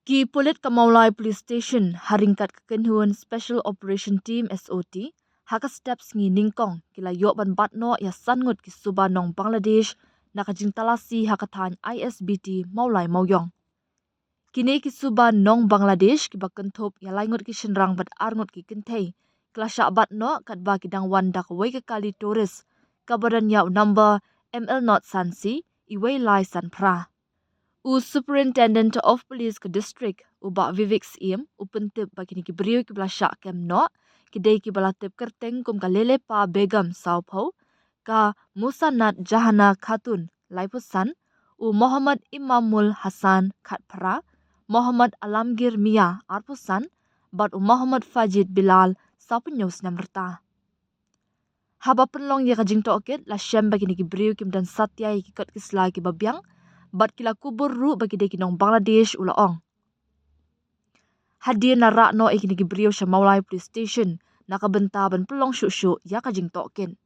Ki Pulit Kamaulai Police Station haringkat kekenhuan Special Operation Team SOT haka steps ngi ningkong kila yok ban batno ya sangut ki subanong Bangladesh nakajing talasi haka than ISBT maulai mauyong. Kini ki subanong Bangladesh ki bakentop ya laingut ki shenrang bat arngut ki kentei kila syak batno kat ba kidang wanda kawai ke kali turis kabaran yau number ML Not Sansi iway lai san pra. Superintendent of Police ke district ubak Vivek Siem upentip bagi ki beriu ki belasyak kem no kidai ki balatip kerteng kum ka lele pa Begum Saupau ka Musanat Jahana Khatun Laipusan Muhammad Imamul Hasan Khatpara Muhammad Alamgir Mia Arpusan bat Muhammad Fajid Bilal Sapunyos Namrta. Haba penlong ya kajing toket la syam bagi ki beriu kim dan satya ki kot kisla ki babyang bat kila kubur ru bagi deki nong Bangladesh ulaong. Hadir na rak no ikini ki beriu Maulai Police Station nakabenta ban pelong syuk-syuk ya kajing token.